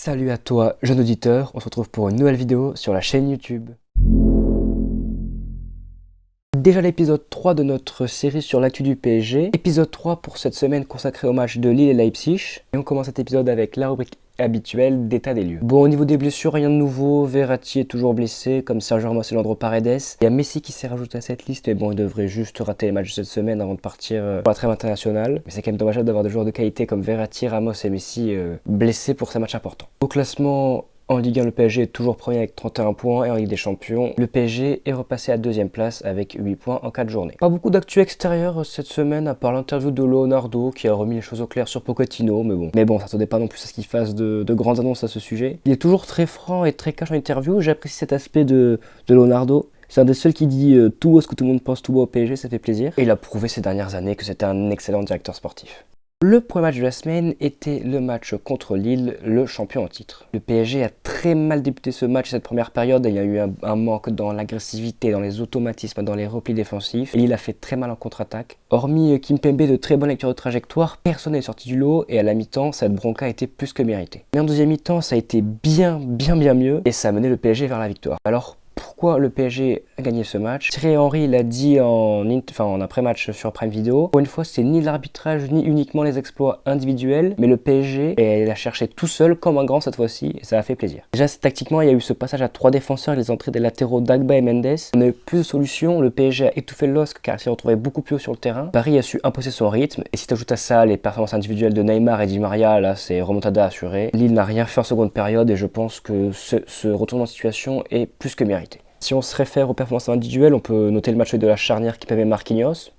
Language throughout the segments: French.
Salut à toi, jeune auditeur, on se retrouve pour une nouvelle vidéo sur la chaîne YouTube. Déjà l'épisode 3 de notre série sur l'actu du PSG. Épisode 3 pour cette semaine consacré au match de Lille et Leipzig. Et on commence cet épisode avec la rubrique habituelle d'état des lieux. Bon, au niveau des blessures, rien de nouveau. Verratti est toujours blessé, comme Sergio Ramos et Leandro Paredes. Il y a Messi qui s'est rajouté à cette liste, mais bon, il devrait juste rater les matchs de cette semaine avant de partir pour la trêve internationale. Mais c'est quand même dommageable d'avoir des joueurs de qualité comme Verratti, Ramos et Messi blessés pour ces matchs importants. Au classement, en Ligue 1, le PSG est toujours premier avec 31 points et en Ligue des Champions, le PSG est repassé à deuxième place avec 8 points en 4 journées. Pas beaucoup d'actu extérieure cette semaine à part l'interview de Leonardo qui a remis les choses au clair sur Pochettino, mais bon, ça s'attendait pas non plus à ce qu'il fasse de grandes annonces à ce sujet. Il est toujours très franc et très cash en interview, j'apprécie cet aspect de Leonardo. C'est un des seuls qui dit tout haut ce que tout le monde pense tout haut au PSG, ça fait plaisir. Et il a prouvé ces dernières années que c'était un excellent directeur sportif. Le premier match de la semaine était le match contre Lille, le champion en titre. Le PSG a très mal débuté ce match, cette première période. Il y a eu un manque dans l'agressivité, dans les automatismes, dans les replis défensifs. Et Lille a fait très mal en contre-attaque. Hormis Kimpembe de très bonne lecture de trajectoire, personne n'est sorti du lot. Et à la mi-temps, cette bronca a été plus que méritée. Mais en deuxième mi-temps, ça a été bien mieux. Et ça a mené le PSG vers la victoire. Alors, pourquoi le PSG a gagné ce match? Thierry Henry l'a dit en après-match sur Prime Video. Pour une fois, c'est ni l'arbitrage ni uniquement les exploits individuels, mais le PSG l'a cherché tout seul comme un grand cette fois-ci et ça a fait plaisir. Déjà, tactiquement, il y a eu ce passage à 3 défenseurs et les entrées des latéraux Dagba et Mendes. On a eu plus de solutions, le PSG a étouffé le LOSC car il s'est retrouvé beaucoup plus haut sur le terrain. Paris a su imposer son rythme et si tu ajoutes à ça les performances individuelles de Neymar et Di Maria, là c'est remontada assurée. Lille n'a rien fait en seconde période et je pense que ce retournement de situation est plus que mérité. Si on se réfère aux performances individuelles, on peut noter le match de la charnière qui avait Marquinhos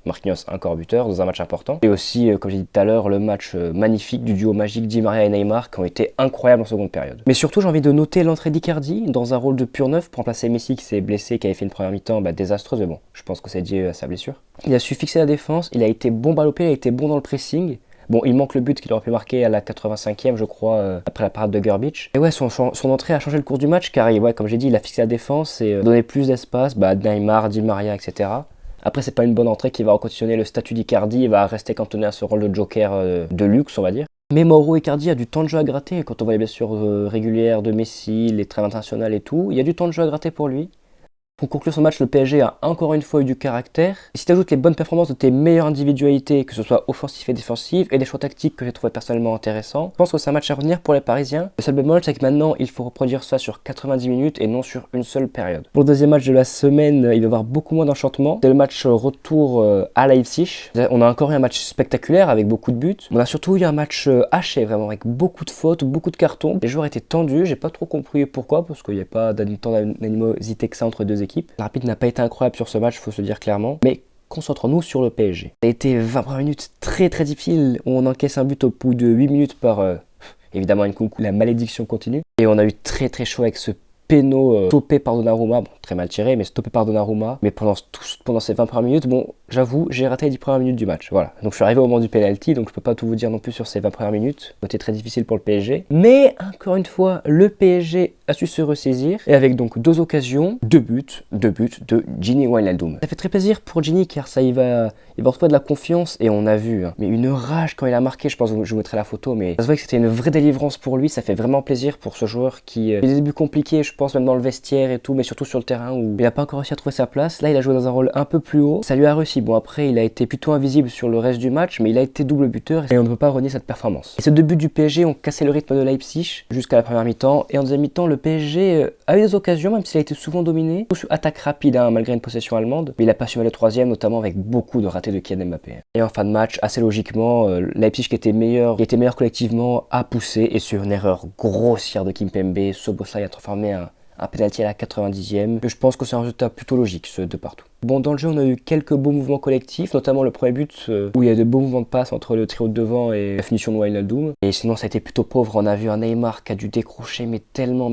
encore buteur dans un match important. Et aussi, comme j'ai dit tout à l'heure, le match magnifique du duo magique Di Maria et Neymar qui ont été incroyables en seconde période. Mais surtout, j'ai envie de noter l'entrée d'Icardi dans un rôle de pur neuf pour remplacer Messi qui s'est blessé, qui avait fait une première mi-temps désastreuse, mais bon, je pense que c'est dû à sa blessure. Il a su fixer la défense, il a été bon balle au pied, il a été bon dans le pressing. Bon, il manque le but qu'il aurait pu marquer à la 85e, je crois, après la parade de Gerbic. Et ouais, son entrée a changé le cours du match, car comme j'ai dit, il a fixé la défense et donné plus d'espace, Neymar, Di Maria, etc. Après, c'est pas une bonne entrée qui va reconditionner le statut d'Icardi, il va rester cantonné à ce rôle de joker de luxe, on va dire. Mais Mauro Icardi a du temps de jeu à gratter, quand on voit les blessures régulières de Messi, les trêves internationales et tout, il y a du temps de jeu à gratter pour lui. Pour conclure ce match, le PSG a encore une fois eu du caractère. Et si tu ajoutes les bonnes performances de tes meilleures individualités, que ce soit offensif et défensif, et des choix tactiques que j'ai trouvé personnellement intéressants, je pense que c'est un match à revenir pour les Parisiens. Le seul bémol, c'est que maintenant, il faut reproduire ça sur 90 minutes et non sur une seule période. Pour le deuxième match de la semaine, il va y avoir beaucoup moins d'enchantement. C'est le match retour à Leipzig. On a encore eu un match spectaculaire avec beaucoup de buts. On a surtout eu un match haché, vraiment, avec beaucoup de fautes, beaucoup de cartons. Les joueurs étaient tendus, j'ai pas trop compris pourquoi, parce qu'il n'y a pas tant d'animosité que ça entre deux équipes. L'arbitre n'a pas été incroyable sur ce match, faut se dire clairement, mais concentrons-nous sur le PSG. Ça a été 20 premières minutes très difficiles, où on encaisse un but au bout de 8 minutes par, évidemment, Nkunku, la malédiction continue. Et on a eu très chaud avec ce péno stoppé par Donnarumma, bon, très mal tiré, mais stoppé par Donnarumma. Mais pendant ces 20 premières minutes, bon, j'avoue, j'ai raté les 10 premières minutes du match. Voilà. Donc je suis arrivé au moment du penalty, donc je peux pas tout vous dire non plus sur ces 20 premières minutes. C'était très difficile pour le PSG. Mais encore une fois, le PSG a su se ressaisir. Et avec donc 2 occasions, 2 buts de Gini Wijnaldum. Ça fait très plaisir pour Gini car ça il va retrouver de la confiance et on a vu. Mais une rage quand il a marqué, je pense que je vous mettrai la photo, mais ça se voit que c'était une vraie délivrance pour lui. Ça fait vraiment plaisir pour ce joueur qui a des débuts compliqués, je pense même dans le vestiaire et tout, mais surtout sur le terrain où il n'a pas encore réussi à trouver sa place. Là, il a joué dans un rôle un peu plus haut. Ça lui a réussi. Bon, après, il a été plutôt invisible sur le reste du match, mais il a été double buteur et on ne peut pas renier cette performance. Et ces 2 buts du PSG ont cassé le rythme de Leipzig jusqu'à la première mi-temps. Et en deuxième mi-temps, le PSG a eu des occasions, même s'il a été souvent dominé. Attaque rapide, malgré une possession allemande. Mais il a pas su mettre le troisième, notamment avec beaucoup de ratés de Kylian Mbappé. Et en fin de match, assez logiquement, Leipzig qui était meilleur collectivement, a poussé et sur une erreur grossière de Kimpembe, Szoboszlai a transformé un pénalty à la 90e. Je pense que c'est un résultat plutôt logique, ce de partout. Bon, dans le jeu, on a eu quelques beaux mouvements collectifs, notamment le premier but où il y a de beaux mouvements de passe entre le trio de devant et la finition de Wijnaldum. Et sinon, ça a été plutôt pauvre. On a vu un Neymar qui a dû décrocher, mais tellement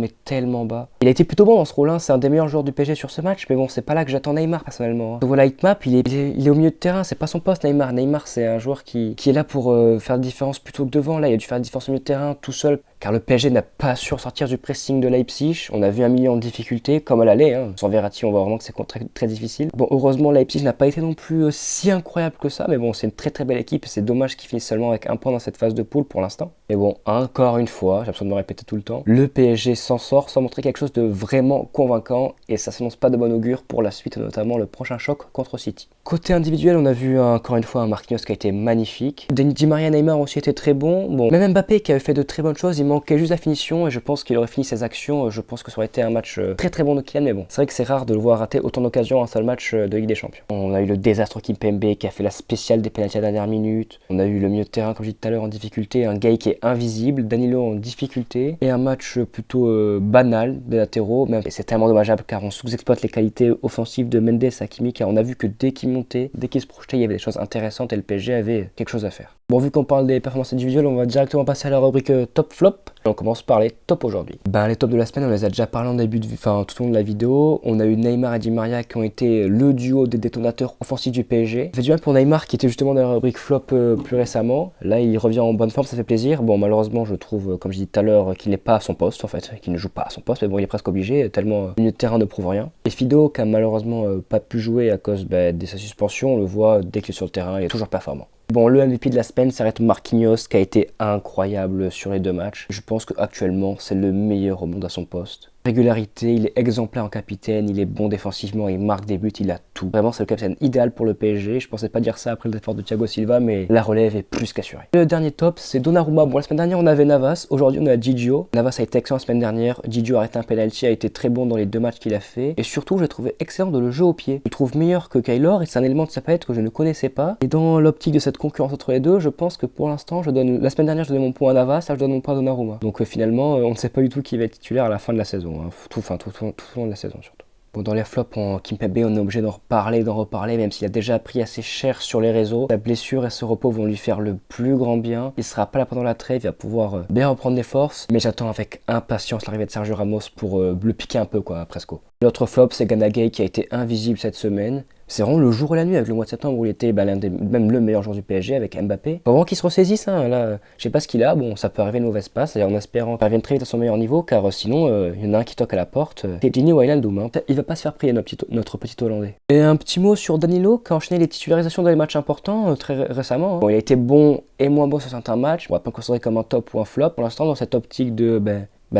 bas. Il a été plutôt bon dans ce rôle-là. C'est un des meilleurs joueurs du PSG sur ce match, mais bon, c'est pas là que j'attends Neymar personnellement. Donc voilà, Hitmap, il est au milieu de terrain, c'est pas son poste Neymar. Neymar, c'est un joueur qui est là pour faire la différence plutôt que devant. Là, il a dû faire la différence au milieu de terrain tout seul, car le PSG n'a pas su sortir du pressing de Leipzig. On a vu un milieu en difficulté, comme à l'aller. Sans Verratti, on voit vraiment que c'est très difficile. Bon, heureusement, Leipzig n'a pas été non plus si incroyable que ça, mais bon, c'est une très très belle équipe. C'est dommage qu'ils finissent seulement avec un point dans cette phase de poule pour l'instant. Mais bon, encore une fois, j'ai l'impression de me répéter tout le temps, le PSG s'en sort sans montrer quelque chose de vraiment convaincant et ça s'annonce pas de bon augure pour la suite, notamment le prochain choc contre City. Côté individuel, on a vu encore une fois un Marquinhos qui a été magnifique. Di Maria et Neymar aussi étaient très bons. Bon, même Mbappé qui avait fait de très bonnes choses, il manquait juste la finition et je pense qu'il aurait fini ses actions. Je pense que ça aurait été un match très très bon de Kylian, mais bon, c'est vrai que c'est rare de le voir rater autant d'occasions en un seul match de Ligue des Champions. On a eu le désastre Kimpembe qui a fait la spéciale des pénaltys à la dernière minute. On a eu le milieu de terrain, comme je disais tout à l'heure, en difficulté, un Gay qui est invisible, Danilo en difficulté et un match plutôt banal des latéraux. Mais c'est tellement dommageable car on sous-exploite les qualités offensives de Mendes, Hakimi, car on a vu que dès qu'il montait, dès qu'il se projetait, il y avait des choses intéressantes et le PSG avait quelque chose à faire. Bon, vu qu'on parle des performances individuelles, on va directement passer à la rubrique top flop. Et on commence par les tops aujourd'hui. Les tops de la semaine, on les a déjà parlé en début de, tout au long de la vidéo. On a eu Neymar et Di Maria qui ont été le duo des détonateurs offensifs du PSG. Ça fait du mal pour Neymar qui était justement dans la rubrique flop plus récemment. Là, il revient en bonne forme, ça fait plaisir. Bon, malheureusement, je trouve, comme je dis tout à l'heure, qu'il n'est pas à son poste en fait, qu'il ne joue pas à son poste, mais bon, il est presque obligé, tellement le milieu de terrain ne prouve rien. Et Fido, qui a malheureusement pas pu jouer à cause de sa suspension, on le voit dès qu'il est sur le terrain, il est toujours performant. Bon, le MVP de la semaine, ça reste Marquinhos qui a été incroyable sur les deux matchs. Je pense qu'actuellement, c'est le meilleur au monde à son poste. Régularité, il est exemplaire en capitaine, il est bon défensivement, il marque des buts, il a tout. Vraiment, c'est le capitaine idéal pour le PSG. Je pensais pas dire ça après le départ de Thiago Silva, mais la relève est plus qu'assurée. Le dernier top, c'est Donnarumma. Bon, la semaine dernière, on avait Navas. Aujourd'hui, on a Gigio. Navas a été excellent la semaine dernière. Gigio a arrêté un penalty, a été très bon dans les deux matchs qu'il a fait. Et surtout, je l'ai trouvé excellent dans le jeu au pied. Je le trouve meilleur que Keylor et c'est un élément de sa palette que je ne connaissais pas. Et dans l'optique de cette concurrence entre les deux, je pense que pour l'instant, la semaine dernière, je donnais mon point à Navas, là, je donne mon point à Donnarumma. Donc finalement, on ne sait pas du tout qui va être titulaire à la fin de la saison. Tout au long de la saison surtout. Bon, dans les flops, Kimpembe, on est obligé d'en reparler, même s'il a déjà pris assez cher sur les réseaux. Sa blessure et ce repos vont lui faire le plus grand bien. Il sera pas là pendant la trêve, il va pouvoir bien reprendre des forces. Mais j'attends avec impatience l'arrivée de Sergio Ramos pour le piquer un peu, quoi, presque. L'autre flop, c'est Gana Gueye qui a été invisible cette semaine. C'est vraiment le jour et la nuit avec le mois de septembre où il était même le meilleur joueur du PSG avec Mbappé. Faut vraiment qu'il se ressaisisse, hein, là, je sais pas ce qu'il a, bon ça peut arriver une mauvaise passe, en espérant qu'il revienne très vite à son meilleur niveau, car sinon il y en a un qui toque à la porte, c'est Gini Wijnaldum, hein. Il va pas se faire prier notre petit Hollandais. Et un petit mot sur Danilo qui a enchaîné les titularisations dans les matchs importants très récemment. Hein. Bon, il a été bon et moins bon sur certains matchs, on va pas le considérer comme un top ou un flop, pour l'instant dans cette optique de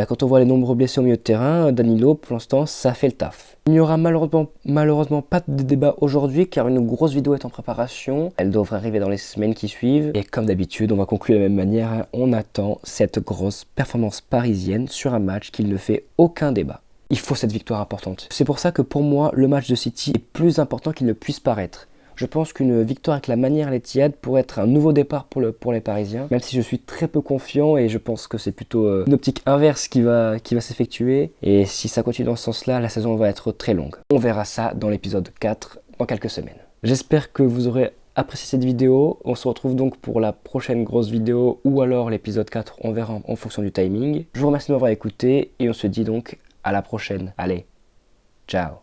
quand on voit les nombreux blessés au milieu de terrain, Danilo, pour l'instant, ça fait le taf. Il n'y aura malheureusement pas de débat aujourd'hui car une grosse vidéo est en préparation. Elle devrait arriver dans les semaines qui suivent. Et comme d'habitude, on va conclure de la même manière. On attend cette grosse performance parisienne sur un match qui ne fait aucun débat. Il faut cette victoire importante. C'est pour ça que pour moi, le match de City est plus important qu'il ne puisse paraître. Je pense qu'une victoire avec la manière l'Etihad pourrait être un nouveau départ pour les Parisiens, même si je suis très peu confiant et je pense que c'est plutôt une optique inverse qui va s'effectuer. Et si ça continue dans ce sens-là, la saison va être très longue. On verra ça dans l'épisode 4 dans quelques semaines. J'espère que vous aurez apprécié cette vidéo. On se retrouve donc pour la prochaine grosse vidéo ou alors l'épisode 4, on verra en fonction du timing. Je vous remercie de m'avoir écouté et on se dit donc à la prochaine. Allez, ciao!